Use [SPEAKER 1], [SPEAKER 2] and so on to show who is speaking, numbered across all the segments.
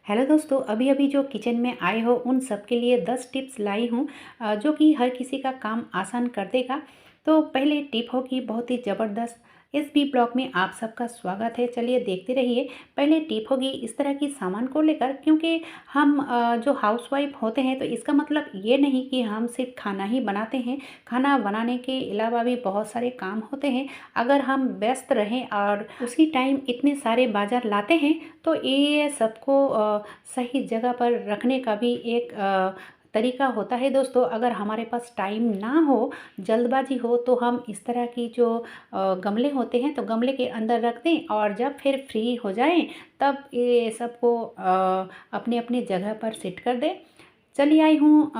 [SPEAKER 1] Hello दोस्तों, अभी अभी जो किचन में आए हो उन सब के लिए 10 टिप्स लाई हूँ जो कि हर किसी का काम आसान कर देगा। तो पहले टिप होगी बहुत ही ज़बरदस्त। इस भी ब्लॉग में आप सबका स्वागत है। चलिए देखते रहिए। पहले टिप होगी इस तरह की सामान को लेकर, क्योंकि हम जो हाउसवाइफ होते हैं तो इसका मतलब ये नहीं कि हम सिर्फ खाना ही बनाते हैं। खाना बनाने के अलावा भी बहुत सारे काम होते हैं। अगर हम व्यस्त रहें और उसी टाइम इतने सारे बाज़ार लाते हैं तो ये सबको सही जगह पर रखने का भी एक तरीका होता है दोस्तों। अगर हमारे पास टाइम ना हो, जल्दबाजी हो, तो हम इस तरह की जो गमले होते हैं तो गमले के अंदर रख दें और जब फिर फ्री हो जाएं तब ये सबको अपने अपने जगह पर सेट कर दें। चली आई हूँ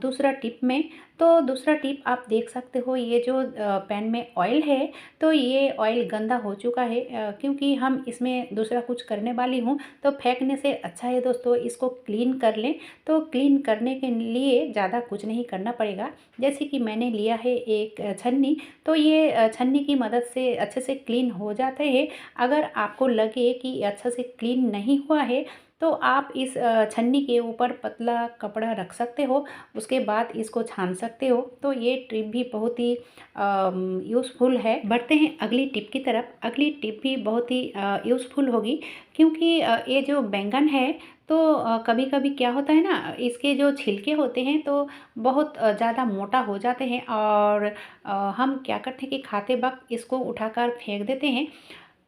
[SPEAKER 1] दूसरा टिप में। तो दूसरा टिप आप देख सकते हो, ये जो पैन में ऑयल है तो ये ऑयल गंदा हो चुका है, क्योंकि हम इसमें दूसरा कुछ करने वाली हूँ तो फेंकने से अच्छा है दोस्तों इसको क्लीन कर लें। तो क्लीन करने के लिए ज़्यादा कुछ नहीं करना पड़ेगा। जैसे कि मैंने लिया है एक छन्नी, तो ये छन्नी की मदद से अच्छे से क्लीन हो जाता है। अगर आपको लगे कि अच्छा से क्लीन नहीं हुआ है तो आप इस छन्नी के ऊपर पतला कपड़ा रख सकते हो, उसके बाद इसको छान सकते हो। तो ये टिप भी बहुत ही यूज़फुल है। बढ़ते हैं अगली टिप की तरफ। अगली टिप भी बहुत ही यूज़फुल होगी, क्योंकि ये जो बैंगन है तो कभी कभी क्या होता है ना, इसके जो छिलके होते हैं तो बहुत ज़्यादा मोटा हो जाते हैं और हम क्या करते हैं कि खाते वक्त इसको उठाकर फेंक देते हैं।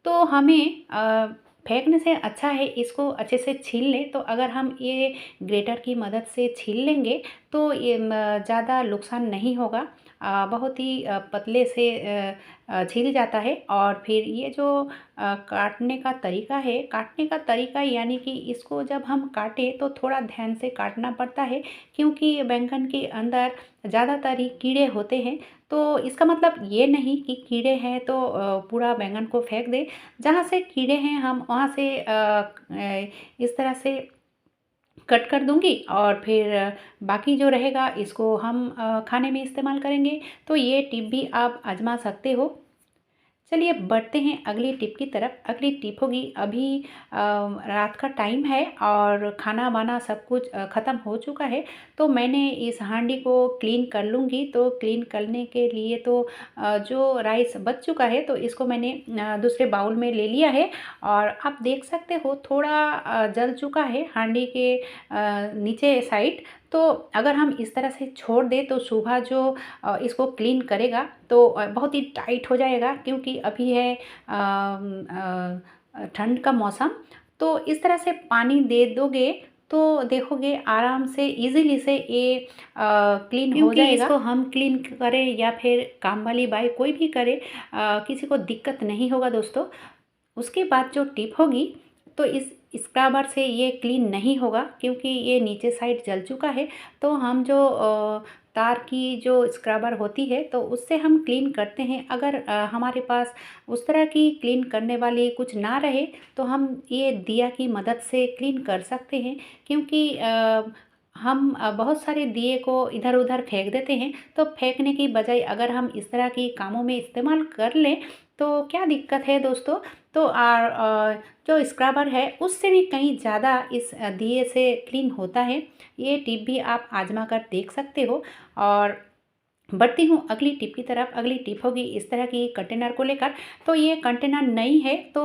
[SPEAKER 1] तो हमें फेंकने से अच्छा है इसको अच्छे से छील लें। तो अगर हम ये ग्रेटर की मदद से छील लेंगे तो ये ज़्यादा नुकसान नहीं होगा। बहुत ही पतले से छील जाता है। और फिर ये जो काटने का तरीका है, काटने का तरीका यानी कि इसको जब हम काटें तो थोड़ा ध्यान से काटना पड़ता है, क्योंकि बैंगन के अंदर ज़्यादातर ही कीड़े होते हैं। तो इसका मतलब ये नहीं कि कीड़े हैं तो पूरा बैंगन को फेंक दें। जहाँ से कीड़े हैं हम वहाँ से इस तरह से कट कर दूंगी और फिर बाकी जो रहेगा इसको हम खाने में इस्तेमाल करेंगे। तो ये टिप भी आप आजमा सकते हो। चलिए बढ़ते हैं अगली टिप की तरफ। अगली टिप होगी, अभी रात का टाइम है और खाना वाना सब कुछ ख़त्म हो चुका है। तो मैंने इस हांडी को क्लीन कर लूँगी। तो क्लीन करने के लिए तो जो राइस बच चुका है तो इसको मैंने दूसरे बाउल में ले लिया है। और आप देख सकते हो थोड़ा जल चुका है हांडी के नीचे साइड। तो अगर हम इस तरह से छोड़ दें तो सुबह जो इसको क्लीन करेगा तो बहुत ही टाइट हो जाएगा, क्योंकि अभी है ठंड का मौसम। तो इस तरह से पानी दे दोगे तो देखोगे आराम से इजीली से ये क्लीन हो जाएगा। इसको हम क्लीन करें या फिर काम वाली बाई कोई भी करे, किसी को दिक्कत नहीं होगा दोस्तों। उसके बाद जो टिप होगी, तो इस स्क्रबर से ये क्लीन नहीं होगा, क्योंकि ये नीचे साइड जल चुका है। तो हम जो तार की जो स्क्रबर होती है तो उससे हम क्लीन करते हैं। अगर हमारे पास उस तरह की क्लीन करने वाली कुछ ना रहे तो हम ये दिया की मदद से क्लीन कर सकते हैं, क्योंकि हम बहुत सारे दिए को इधर उधर फेंक देते हैं। तो फेंकने की बजाय अगर हम इस तरह की कामों में इस्तेमाल कर लें तो क्या दिक्कत है दोस्तों। तो जो स्क्रबर है उससे भी कहीं ज़्यादा इस दिए से क्लीन होता है। ये टिप भी आप आजमा कर देख सकते हो। और बढ़ती हूँ अगली टिप की तरफ। अगली टिप होगी इस तरह की कंटेनर को लेकर। तो ये कंटेनर नहीं है तो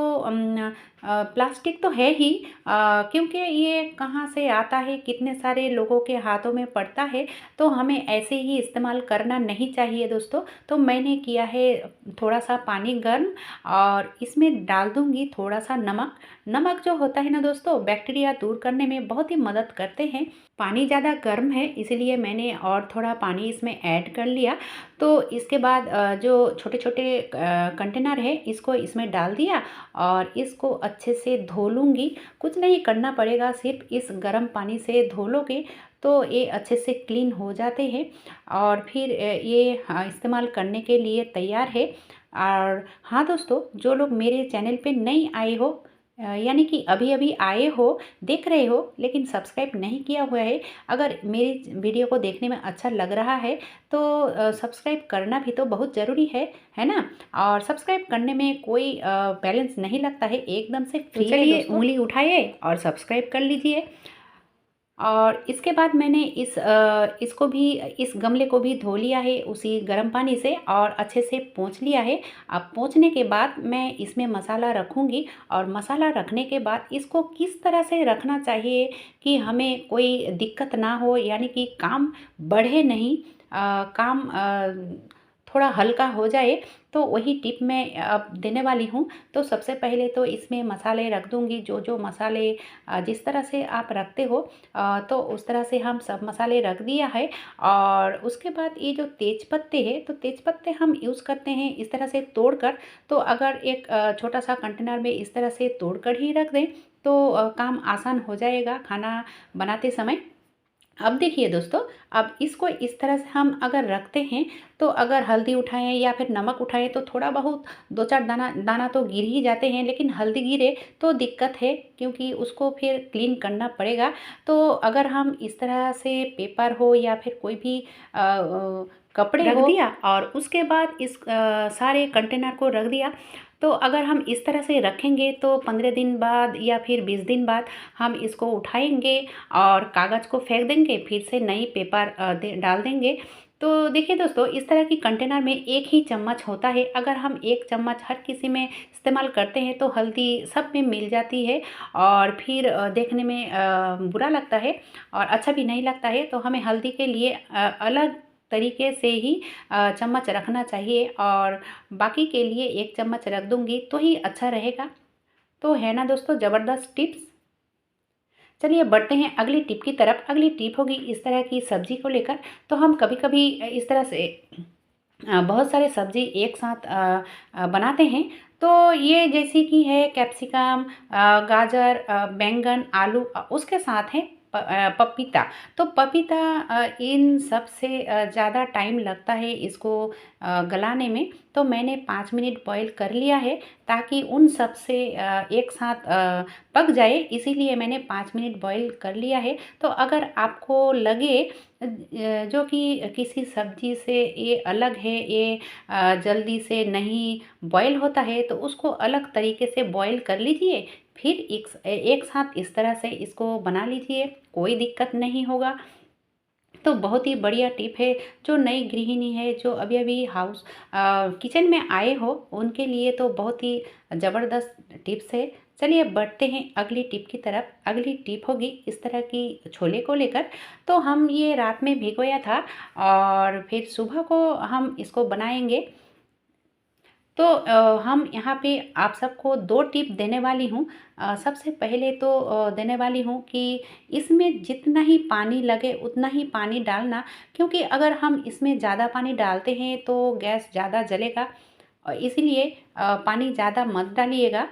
[SPEAKER 1] प्लास्टिक तो है ही, क्योंकि ये कहाँ से आता है, कितने सारे लोगों के हाथों में पड़ता है। तो हमें ऐसे ही इस्तेमाल करना नहीं चाहिए दोस्तों। तो मैंने किया है थोड़ा सा पानी गर्म और इसमें डाल दूँगी थोड़ा सा नमक। नमक जो होता है ना दोस्तों, बैक्टीरिया दूर करने में बहुत ही मदद करते हैं। पानी ज़्यादा गर्म है इसलिए मैंने और थोड़ा पानी इसमें ऐड कर लिया। तो इसके बाद जो छोटे छोटे कंटेनर है इसको इसमें डाल दिया और इसको अच्छे से धो लूँगी। कुछ नहीं करना पड़ेगा, सिर्फ इस गर्म पानी से धो लोगे तो ये अच्छे से क्लीन हो जाते हैं और फिर ये इस्तेमाल करने के लिए तैयार है। और हाँ दोस्तों, जो लोग मेरे चैनल पे नए आए हो यानी कि अभी अभी आए हो, देख रहे हो लेकिन सब्सक्राइब नहीं किया हुआ है, अगर मेरी वीडियो को देखने में अच्छा लग रहा है तो सब्सक्राइब करना भी तो बहुत ज़रूरी है ना। और सब्सक्राइब करने में कोई बैलेंस नहीं लगता है, एकदम से फ्री है। चलिए उंगली उठाइए और सब्सक्राइब कर लीजिए। और इसके बाद मैंने इसको भी, इस गमले को भी धो लिया है उसी गर्म पानी से और अच्छे से पोंछ लिया है। अब पोंछने के बाद मैं इसमें मसाला रखूँगी और मसाला रखने के बाद इसको किस तरह से रखना चाहिए कि हमें कोई दिक्कत ना हो, यानी कि काम बढ़े नहीं, काम थोड़ा हल्का हो जाए, तो वही टिप मैं अब देने वाली हूँ। तो सबसे पहले तो इसमें मसाले रख दूँगी, जो जो मसाले जिस तरह से आप रखते हो तो उस तरह से हम सब मसाले रख दिया है। और उसके बाद ये जो तेज पत्ते हैं, तो तेज पत्ते हम यूज़ करते हैं इस तरह से तोड़कर। तो अगर एक छोटा सा कंटेनर में इस तरह से तोड़कर ही रख दें तो काम आसान हो जाएगा खाना बनाते समय। अब देखिए दोस्तों, अब इसको इस तरह से हम अगर रखते हैं तो अगर हल्दी उठाएं या फिर नमक उठाएं तो थोड़ा बहुत 2-4 दाना दाना तो गिर ही जाते हैं, लेकिन हल्दी गिरे तो दिक्कत है क्योंकि उसको फिर क्लीन करना पड़ेगा। तो अगर हम इस तरह से पेपर हो या फिर कोई भी कपड़े रख दिया और उसके बाद इस सारे कंटेनर को रख दिया, तो अगर हम इस तरह से रखेंगे तो 15 दिन बाद या फिर 20 दिन बाद हम इसको उठाएंगे और कागज़ को फेंक देंगे, फिर से नई पेपर डाल देंगे। तो देखिए दोस्तों, इस तरह की कंटेनर में एक ही चम्मच होता है। अगर हम एक चम्मच हर किसी में इस्तेमाल करते हैं तो हल्दी सब में मिल जाती है और फिर देखने में बुरा लगता है और अच्छा भी नहीं लगता है। तो हमें हल्दी के लिए अलग तरीके से ही चम्मच रखना चाहिए और बाकी के लिए एक चम्मच रख दूंगी तो ही अच्छा रहेगा। तो है ना दोस्तों ज़बरदस्त टिप्स। चलिए बढ़ते हैं अगली टिप की तरफ। अगली टिप होगी इस तरह की सब्जी को लेकर। तो हम कभी कभी इस तरह से बहुत सारे सब्जी एक साथ बनाते हैं। तो ये जैसे कि है कैप्सिकम, गाजर, बैंगन, आलू, उसके साथ है पपीता। तो पपीता, इन सब से ज़्यादा टाइम लगता है इसको गलाने में। तो मैंने 5 मिनट बॉईल कर लिया है ताकि उन सब से एक साथ पक जाए, इसीलिए मैंने 5 मिनट बॉईल कर लिया है। तो अगर आपको लगे जो कि किसी सब्जी से ये अलग है, ये जल्दी से नहीं बॉईल होता है, तो उसको अलग तरीके से बॉईल कर लीजिए। फिर एक साथ इस तरह से इसको बना लीजिए, कोई दिक्कत नहीं होगा। तो बहुत ही बढ़िया टिप है। जो नई गृहिणी है, जो अभी अभी किचन में आए हो, उनके लिए तो बहुत ही ज़बरदस्त टिप्स है। चलिए बढ़ते हैं अगली टिप की तरफ। अगली टिप होगी इस तरह की छोले को लेकर। तो हम ये रात में भिगोया था और फिर सुबह को हम इसको बनाएंगे। तो हम यहाँ पे आप सबको 2 टिप देने वाली हूँ। सबसे पहले तो देने वाली हूँ कि इसमें जितना ही पानी लगे उतना ही पानी डालना, क्योंकि अगर हम इसमें ज़्यादा पानी डालते हैं तो गैस ज़्यादा जलेगा। इसीलिए पानी ज़्यादा मत डालिएगा,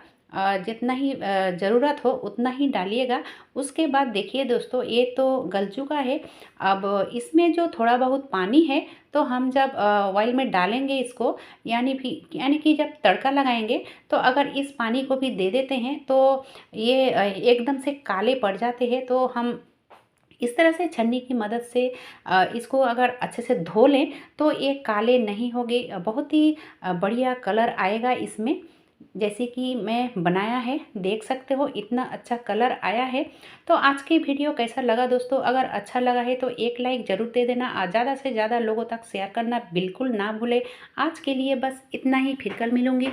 [SPEAKER 1] जितना ही ज़रूरत हो उतना ही डालिएगा। उसके बाद देखिए दोस्तों, ये तो गल चुका है। अब इसमें जो थोड़ा बहुत पानी है, तो हम जब ऑयल में डालेंगे इसको, यानी कि जब तड़का लगाएंगे, तो अगर इस पानी को भी दे देते हैं तो ये एकदम से काले पड़ जाते हैं। तो हम इस तरह से छन्नी की मदद से इसको अगर अच्छे से धो लें तो ये काले नहीं होंगे, बहुत ही बढ़िया कलर आएगा इसमें। जैसे कि मैं बनाया है, देख सकते हो इतना अच्छा कलर आया है। तो आज की वीडियो कैसा लगा दोस्तों? अगर अच्छा लगा है तो एक लाइक ज़रूर दे देना और ज़्यादा से ज़्यादा लोगों तक शेयर करना बिल्कुल ना भूलें। आज के लिए बस इतना ही, फिर कल मिलूँगी।